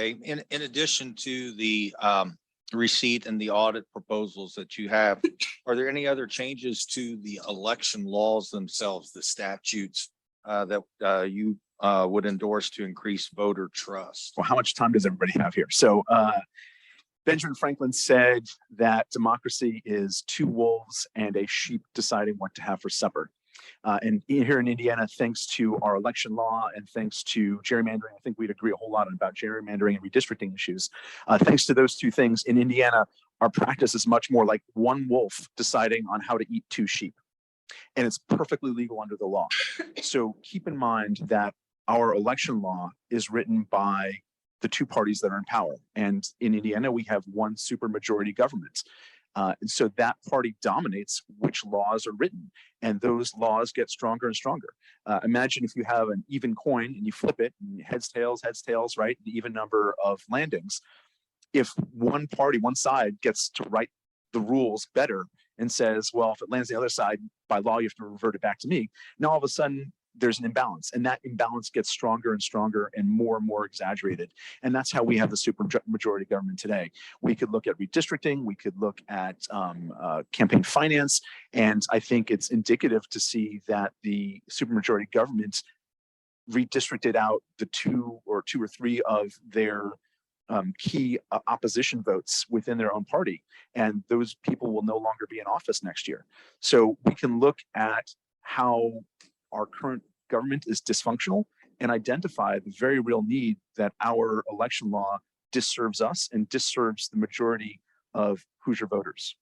Okay. In addition to the receipt and the audit proposals that you have, are there any other changes to the election laws themselves, the statutes that you would endorse to increase voter trust? Well, how much time does everybody have here? So Benjamin Franklin said that democracy is two wolves and a sheep deciding what to have for supper. And here in Indiana, thanks to our election law and thanks to gerrymandering, I think we'd agree a whole lot about gerrymandering and redistricting issues. Thanks to those two things, in Indiana, our practice is much more like one wolf deciding on how to eat two sheep. And it's perfectly legal under the law. So keep in mind that our election law is written by the two parties that are in power. And in Indiana, we have one supermajority government. And so that party dominates which laws are written, and those laws get stronger and stronger. Imagine if you have an even coin and you flip it, and heads, tails, right? The even number of landings. If one party, one side gets to write the rules better and says, well, if it lands the other side, by law, you have to revert it back to me. Now, all of a sudden, there's an imbalance, and that imbalance gets stronger and stronger and more exaggerated. And that's how we have the super majority government today. We could look at redistricting, we could look at campaign finance, and I think it's indicative to see that the supermajority government redistricted out the two or three of their key opposition votes within their own party, and those people will no longer be in office next year. So we can look at how our current government is dysfunctional and identify the very real need that our election law disserves us and disserves the majority of Hoosier voters.